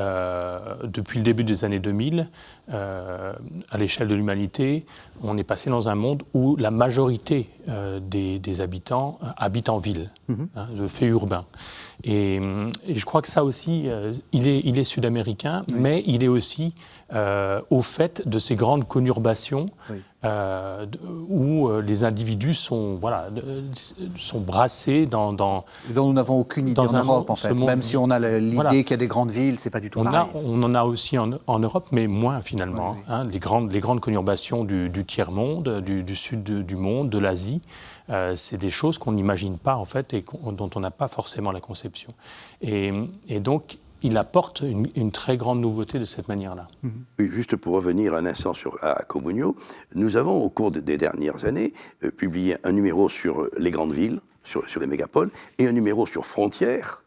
C: depuis le début des années 2000, à l'échelle de l'humanité, on est passé dans un monde où la majorité des habitants habitent en ville, de fait urbain. Et je crois que ça aussi, il est sud-américain, mais il est aussi au fait de ces grandes conurbations où les individus sont brassés dans
A: dont nous n'avons aucune idée en Europe, en fait. Même si on a l'idée qu'il y a des grandes villes, c'est pas du tout pareil.
C: On en a aussi en Europe, mais moins finalement.
A: Oui.
C: Hein, les grandes conurbations du tiers-monde, du sud du monde, de l'Asie, c'est des choses qu'on n'imagine pas en fait et dont on n'a pas forcément la conception. Et donc, il apporte une très grande nouveauté de cette manière-là.
B: Oui, juste pour revenir un instant à Communio, nous avons au cours des dernières années publié un numéro sur les grandes villes, sur les mégapoles, et un numéro sur Frontières,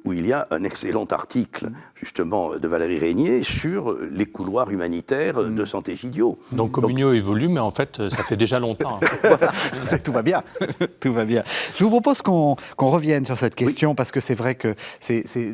B: où il y a un excellent article, justement, de Valérie Régnier sur les couloirs humanitaires de Sant'Egidio.
C: Donc Communio évolue, mais en fait, ça fait déjà longtemps.
A: Voilà, tout va bien, tout va bien. Je vous propose qu'on revienne sur cette question, parce que c'est vrai que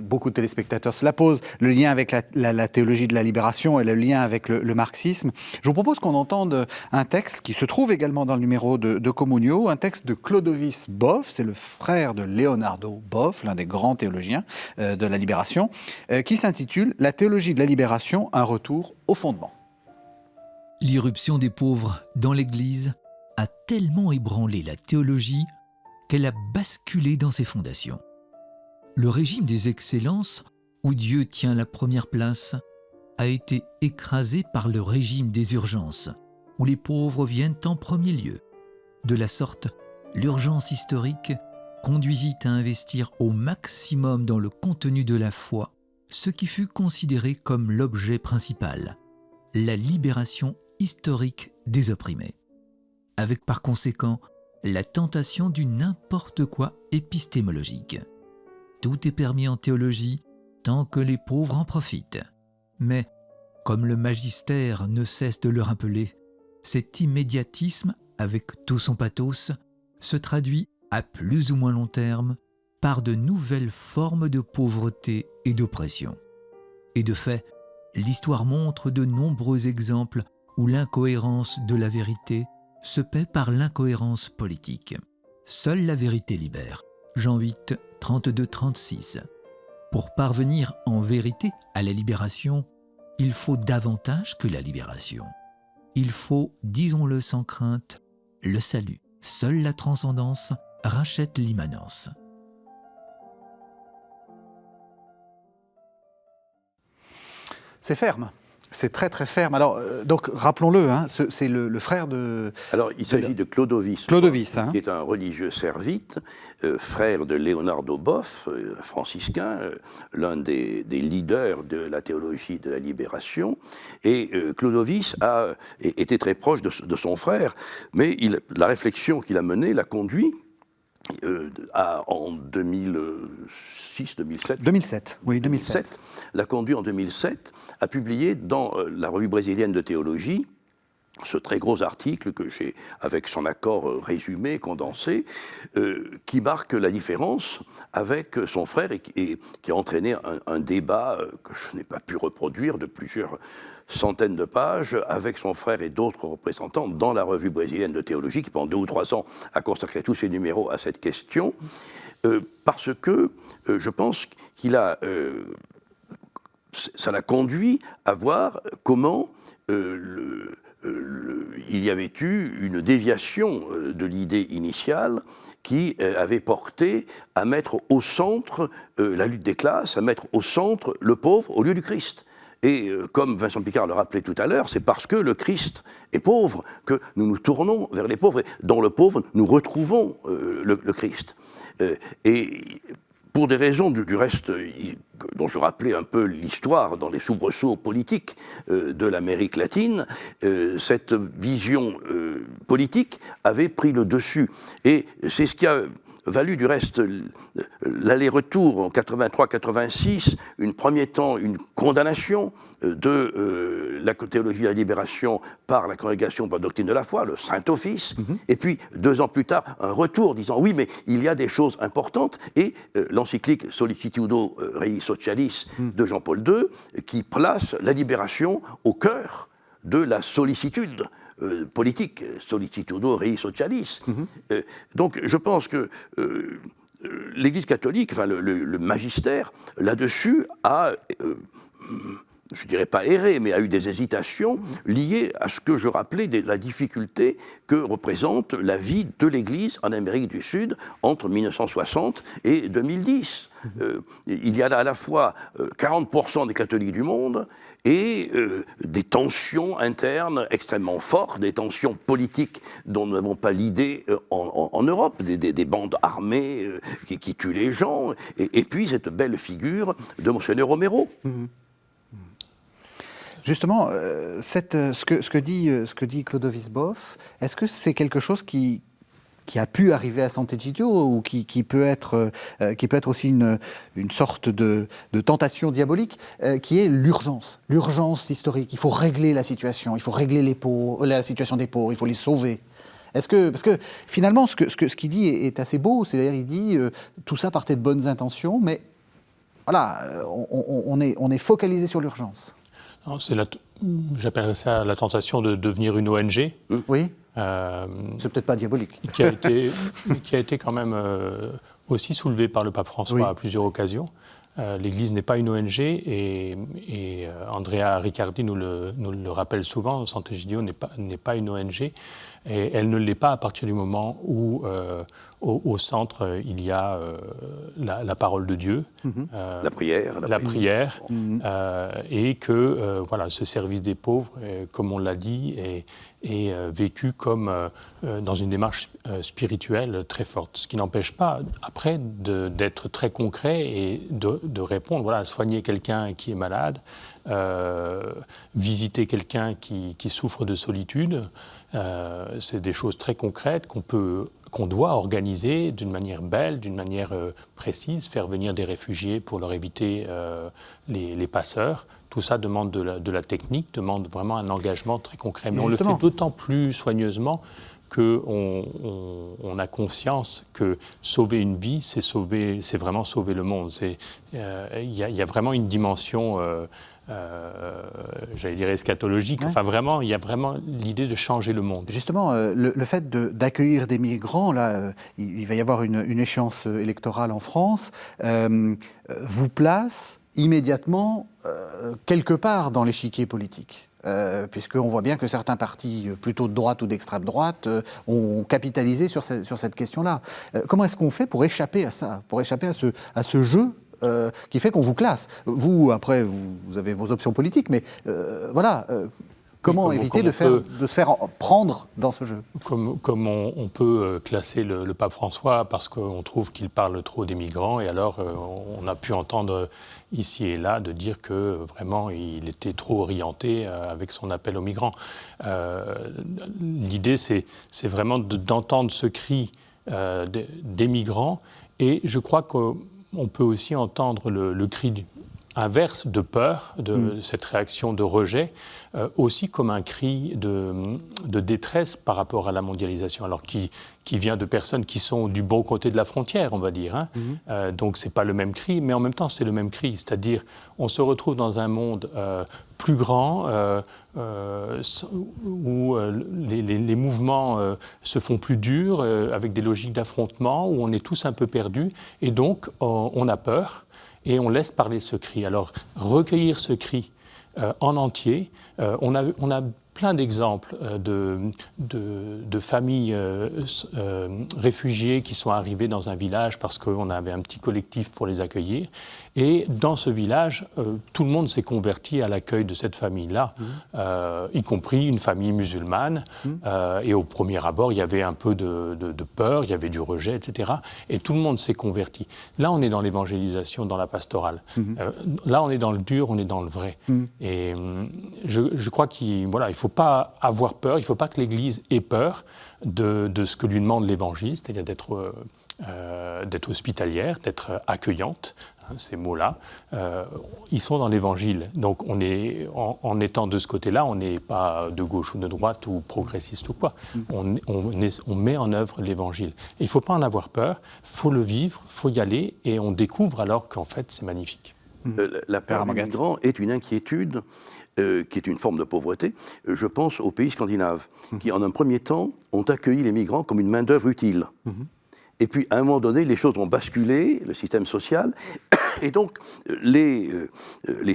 A: beaucoup de téléspectateurs se la posent, le lien avec la théologie de la libération et le lien avec le marxisme. Je vous propose qu'on entende un texte qui se trouve également dans le numéro de Communio, un texte de Clodovis Boff, c'est le frère de Leonardo Boff, l'un des grands théologien de la libération, qui s'intitule « La théologie de la libération, un retour au fondement ».
D: L'irruption des pauvres dans l'Église a tellement ébranlé la théologie qu'elle a basculé dans ses fondations. Le régime des excellences, où Dieu tient la première place, a été écrasé par le régime des urgences, où les pauvres viennent en premier lieu. De la sorte, l'urgence historique conduisit à investir au maximum dans le contenu de la foi, ce qui fut considéré comme l'objet principal, la libération historique des opprimés, avec par conséquent la tentation du n'importe quoi épistémologique. tout est permis en théologie tant que les pauvres en profitent. Mais, comme le magistère ne cesse de le rappeler, cet immédiatisme, avec tout son pathos, se traduit à plus ou moins long terme par de nouvelles formes de pauvreté et d'oppression. Et de fait, l'histoire montre de nombreux exemples où l'incohérence de la vérité se paie par l'incohérence politique. Seule la vérité libère. Jean 8, 32-36. Pour parvenir en vérité à la libération, il faut davantage que la libération. Il faut, disons-le sans crainte, le salut. Seule la transcendance rachète l'immanence.
A: C'est ferme. C'est très très ferme. Alors, donc, rappelons-le, hein, c'est le frère de...
B: Alors, il s'agit de Clodovis,
A: hein.
B: qui est un religieux servite, frère de Leonardo Boff, franciscain, l'un des leaders de la théologie de la libération. Et Clodovis a été très proche de son frère, mais la réflexion qu'il a menée l'a conduit en 2007,
A: oui, 2007.
B: l'a conduit en 2007 à publier dans la revue brésilienne de théologie ce très gros article que j'ai, avec son accord résumé, condensé, qui marque la différence avec son frère et qui a entraîné un débat que je n'ai pas pu reproduire de plusieurs centaines de pages avec son frère et d'autres représentants dans la revue brésilienne de théologie qui pendant 2 ou 3 ans a consacré tous ses numéros à cette question parce que je pense qu'il a ça l'a conduit à voir comment il y avait eu une déviation de l'idée initiale qui avait porté à mettre au centre la lutte des classes, à mettre au centre le pauvre au lieu du Christ. Et comme Vincent Picard le rappelait tout à l'heure, c'est parce que le Christ est pauvre que nous nous tournons vers les pauvres. Et dans le pauvre, nous retrouvons le Christ. Et pour des raisons du reste dont je rappelais un peu l'histoire dans les soubresauts politiques de l'Amérique latine, cette vision politique avait pris le dessus. Et c'est ce qui a valu du reste l'aller-retour en 83-86, premier temps une condamnation de la théologie de la libération par la Congrégation pour la doctrine de la foi, le Saint-Office, et puis 2 ans plus tard, un retour disant oui, mais il y a des choses importantes, et l'encyclique Solicitudo Rei Socialis de Jean-Paul II, qui place la libération au cœur de la sollicitude politique, Solicitudo Rei Socialis. Donc je pense que l'Église catholique, enfin le magistère, là-dessus a, je dirais pas erré, mais a eu des hésitations liées à ce que je rappelais de la difficulté que représente la vie de l'Église en Amérique du Sud entre 1960 et 2010. Il y a à la fois 40% des catholiques du monde et des tensions internes extrêmement fortes, des tensions politiques dont nous n'avons pas l'idée en Europe, des bandes armées qui tuent les gens, et puis cette belle figure de Monseigneur Romero.
A: Justement, ce que dit Clodovis Boff, est-ce que c'est quelque chose qui a pu arriver à Sant'Egidio ou qui peut être aussi une sorte de tentation diabolique, qui est l'urgence historique. Il faut régler la situation, il faut régler la situation des pauvres, il faut les sauver. Parce que finalement, ce qu'il dit est assez beau, c'est-à-dire il dit tout ça partait de bonnes intentions, mais voilà, on est focalisé sur l'urgence.
C: J'appellerais ça la tentation de devenir une ONG.
A: Oui. C'est peut-être pas diabolique.
C: Qui a été quand même aussi soulevée par le pape François à plusieurs occasions. L'Église n'est pas une ONG et Andrea Riccardi nous le rappelle souvent, Sant'Egidio n'est pas une ONG et elle ne l'est pas à partir du moment où au centre il y a la parole de Dieu,
B: la prière.
C: Et que voilà, ce service des pauvres, comme on l'a dit, est vécu comme dans une démarche spirituelle très forte. Ce qui n'empêche pas, après, d'être très concret et de répondre, voilà, soigner quelqu'un qui est malade, visiter quelqu'un qui souffre de solitude. C'est des choses très concrètes qu'on peut qu'on doit organiser d'une manière belle, d'une manière précise, faire venir des réfugiés pour leur éviter les passeurs. Tout ça demande de la technique, demande vraiment un engagement très concret. Mais on le fait d'autant plus soigneusement qu'on a conscience que sauver une vie, c'est vraiment sauver le monde. Il y a vraiment une dimension, j'allais dire eschatologique. Ouais. Enfin, vraiment, il y a vraiment l'idée de changer le monde.
A: Justement, le fait d'accueillir des migrants, là, il va y avoir une échéance électorale en France, vous place immédiatement quelque part dans l'échiquier politique. Puisqu'on voit bien que certains partis plutôt de droite ou d'extrême droite ont capitalisé sur cette question-là. Comment est-ce qu'on fait pour échapper à ça, pour échapper à ce jeu qui fait qu'on vous classe? Vous, après, vous avez vos options politiques, mais voilà. Comment éviter de se faire prendre dans ce jeu?
C: Comme on peut classer le pape François parce qu'on trouve qu'il parle trop des migrants, et alors on a pu entendre ici et là de dire que vraiment il était trop orienté avec son appel aux migrants. L'idée, c'est vraiment d'entendre ce cri des migrants, et je crois qu'on peut aussi entendre le cri inverse de peur, de cette réaction de rejet, aussi comme un cri de détresse par rapport à la mondialisation, alors qui vient de personnes qui sont du bon côté de la frontière, on va dire. Hein. Donc c'est pas le même cri, mais en même temps c'est le même cri, c'est-à-dire on se retrouve dans un monde plus grand, où les mouvements se font plus durs, avec des logiques d'affrontement, où on est tous un peu perdus, et donc on a peur. Et on laisse parler ce cri. Alors, recueillir ce cri en entier, on a plein d'exemples de familles réfugiées qui sont arrivées dans un village parce qu'on avait un petit collectif pour les accueillir. Et dans ce village, tout le monde s'est converti à l'accueil de cette famille-là, y compris une famille musulmane. Et au premier abord, il y avait un peu de peur, il y avait du rejet, etc. Et tout le monde s'est converti. Là, on est dans l'évangélisation, dans la pastorale. Là, on est dans le dur, on est dans le vrai. Et je crois qu'il ne faut pas avoir peur, il ne faut pas que l'Église ait peur de ce que lui demande l'Évangile, c'est-à-dire d'être hospitalière, d'être accueillante, hein, ces mots-là. Ils sont dans l'Évangile. Donc en étant de ce côté-là, on n'est pas de gauche ou de droite ou progressiste ou quoi. On met en œuvre l'Évangile. Et il ne faut pas en avoir peur, il faut le vivre, il faut y aller, et on découvre alors qu'en fait c'est magnifique.
B: La peur des migrants est une inquiétude qui est une forme de pauvreté. Je pense aux pays scandinaves, qui en un premier temps ont accueilli les migrants comme une main-d'œuvre utile. Et puis à un moment donné, les choses ont basculé, le système social, et donc les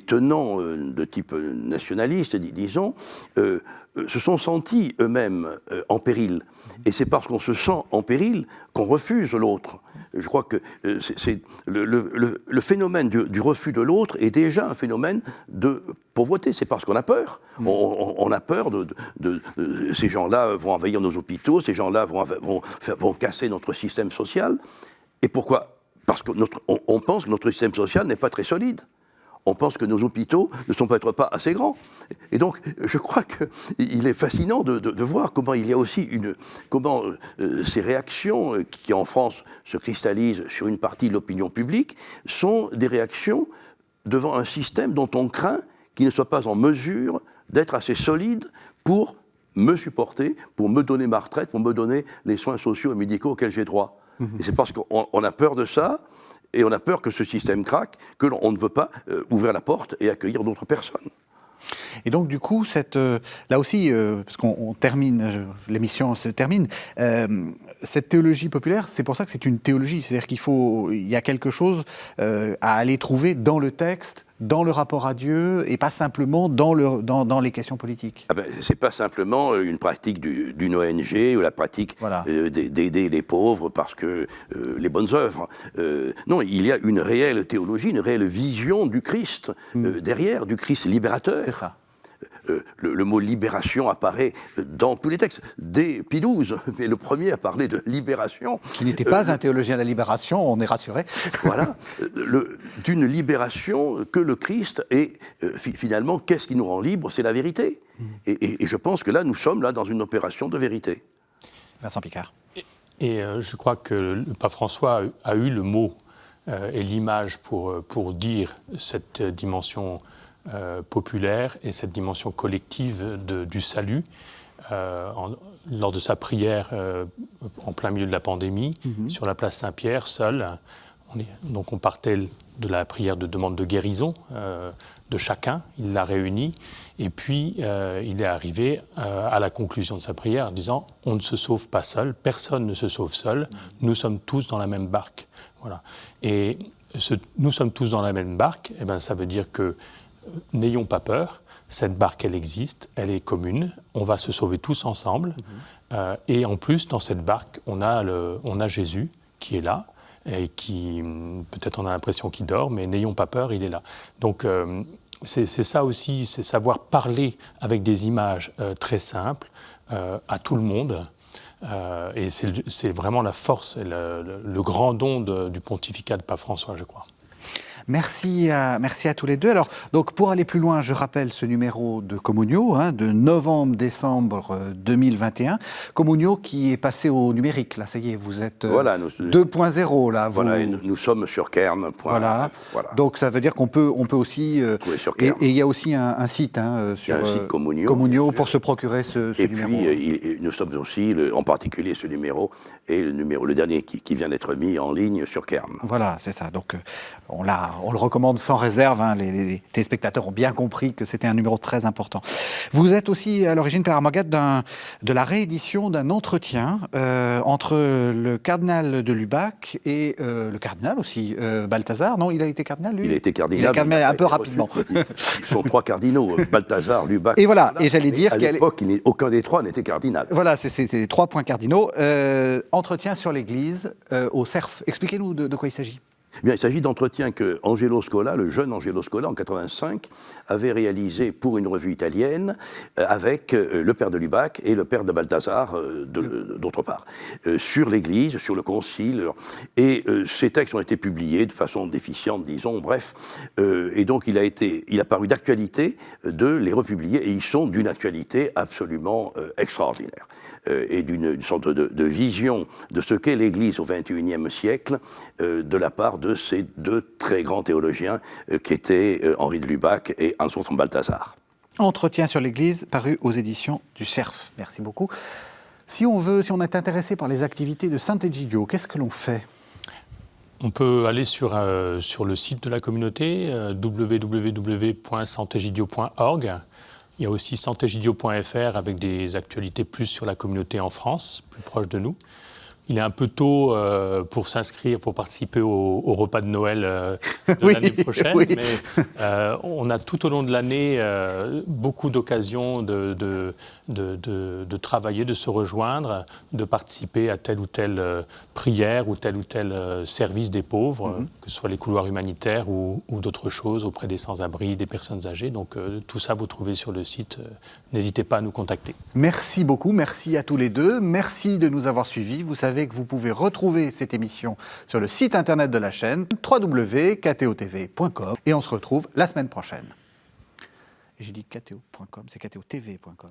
B: tenants de type nationaliste, disons, se sont sentis eux-mêmes en péril. Et c'est parce qu'on se sent en péril qu'on refuse l'autre. Je crois que le phénomène du refus de l'autre est déjà un phénomène de pauvreté. C'est parce qu'on a peur. On a peur ces gens-là vont envahir nos hôpitaux, ces gens-là vont casser notre système social. Et pourquoi? Parce qu'on pense que notre système social n'est pas très solide. On pense que nos hôpitaux ne sont peut-être pas assez grands. Et donc, je crois qu'il est fascinant de voir comment il y a aussi ces réactions qui, en France, se cristallisent sur une partie de l'opinion publique, sont des réactions devant un système dont on craint qu'il ne soit pas en mesure d'être assez solide pour me supporter, pour me donner ma retraite, pour me donner les soins sociaux et médicaux auxquels j'ai droit. Et c'est parce qu'on a peur de ça. Et on a peur que ce système craque, que l'on ne veut pas ouvrir la porte et accueillir d'autres personnes.
A: Et donc, du coup, là aussi, parce qu'on termine, l'émission se termine, cette théologie populaire, c'est pour ça que c'est une théologie. C'est-à-dire qu'il y a quelque chose à aller trouver dans le texte, dans le rapport à Dieu, et pas simplement dans les questions politiques.
B: C'est pas simplement une pratique d'une ONG ou la pratique d'aider les pauvres parce que les bonnes œuvres. Non, il y a une réelle théologie, une réelle vision du Christ derrière, du Christ libérateur.
A: C'est ça.
B: Le mot libération apparaît dans tous les textes. Dès Pie XII, mais le premier à parler de libération.
A: Qui n'était pas un théologien de la libération, on est rassuré.
B: Voilà, d'une libération que le Christ est, finalement, qu'est-ce qui nous rend libres? C'est la vérité. Et je pense que là, nous sommes dans une opération de vérité.
A: Vincent Picard.
C: Et je crois que le pape François a eu le mot et l'image pour dire cette dimension populaire et cette dimension collective du salut lors de sa prière en plein milieu de la pandémie, sur la place Saint-Pierre, seul. Donc on partait de la prière de demande de guérison de chacun, il l'a réuni, et puis il est arrivé à la conclusion de sa prière en disant « On ne se sauve pas seul, personne ne se sauve seul, nous sommes tous dans la même barque. » Voilà. Et nous sommes tous dans la même barque, eh ben, ça veut dire que n'ayons pas peur, cette barque elle existe, elle est commune, on va se sauver tous ensemble, et en plus dans cette barque on a Jésus qui est là, et qui, peut-être on a l'impression qu'il dort, mais n'ayons pas peur, il est là. Donc c'est ça aussi, c'est savoir parler avec des images très simples à tout le monde. Et c'est vraiment la force et le grand don du pontificat de Pape François, je crois.
A: Merci à tous les deux. Alors, donc, pour aller plus loin, je rappelle ce numéro de Communio, de novembre-décembre 2021. Communio qui est passé au numérique. Là, ça y est, vous êtes 2.0. Là,
B: voilà, et nous sommes sur Cairn.
A: Voilà. Donc, ça veut dire qu'on peut aussi...
B: sur Cairn.
A: Et il y a aussi un site sur
B: un site
A: Communio pour se procurer ce numéro.
B: Et puis, nous sommes aussi, en particulier ce numéro, et le dernier qui vient d'être mis en ligne sur Cairn.
A: Voilà, c'est ça. Donc, on le recommande sans réserve. Les téléspectateurs ont bien compris que c'était un numéro très important. Vous êtes aussi à l'origine, Père Armagat, de la réédition d'un entretien entre le cardinal de Lubac et le cardinal aussi, Balthazar. Non, il a été cardinal, lui ?
B: Il a été cardinal.
A: Il a cardinal un peu rapidement.
B: Ils sont 3 cardinaux, Balthazar, Lubac.
A: Et voilà, et j'allais dire
B: qu'à l'époque, aucun des 3 n'était cardinal.
A: Voilà, c'est les 3 points cardinaux. Entretien sur l'Église au CERF. Expliquez-nous de quoi il s'agit.
B: Bien, il s'agit d'entretiens que Angelo Scola, le jeune Angelo Scola, en 85, avait réalisé pour une revue italienne avec le père de Lubac et le père de Balthazar, d'autre part, sur l'Église, sur le Concile. Et ces textes ont été publiés de façon déficiente, disons, bref. Et donc, il a paru d'actualité de les republier, et ils sont d'une actualité absolument extraordinaire. Et d'une sorte de vision de ce qu'est l'Église au XXIe siècle, de la part de ces 2 très grands théologiens qui étaient Henri de Lubac et Hans von Balthasar.
A: Entretien sur l'Église, paru aux éditions du CERF. Merci beaucoup. Si on est intéressé par les activités de Sant'Egidio, qu'est-ce que l'on fait ?
C: On peut aller sur le site de la communauté, www.santegidio.org. Il y a aussi santegidio.fr avec des actualités plus sur la communauté en France, plus proche de nous. Il est un peu tôt pour s'inscrire, pour participer au repas de Noël de l'année prochaine,
A: oui.
C: Mais on a tout au long de l'année beaucoup d'occasions de travailler, de se rejoindre, de participer à telle ou telle prière ou tel service des pauvres, que ce soit les couloirs humanitaires ou d'autres choses auprès des sans-abri, des personnes âgées. Donc tout ça, vous trouvez sur le site. N'hésitez pas à nous contacter.
A: Merci beaucoup, merci à tous les deux. Merci de nous avoir suivis. Vous savez que vous pouvez retrouver cette émission sur le site internet de la chaîne www.ktotv.com et on se retrouve la semaine prochaine. Et j'ai dit kto.com, c'est ktotv.com.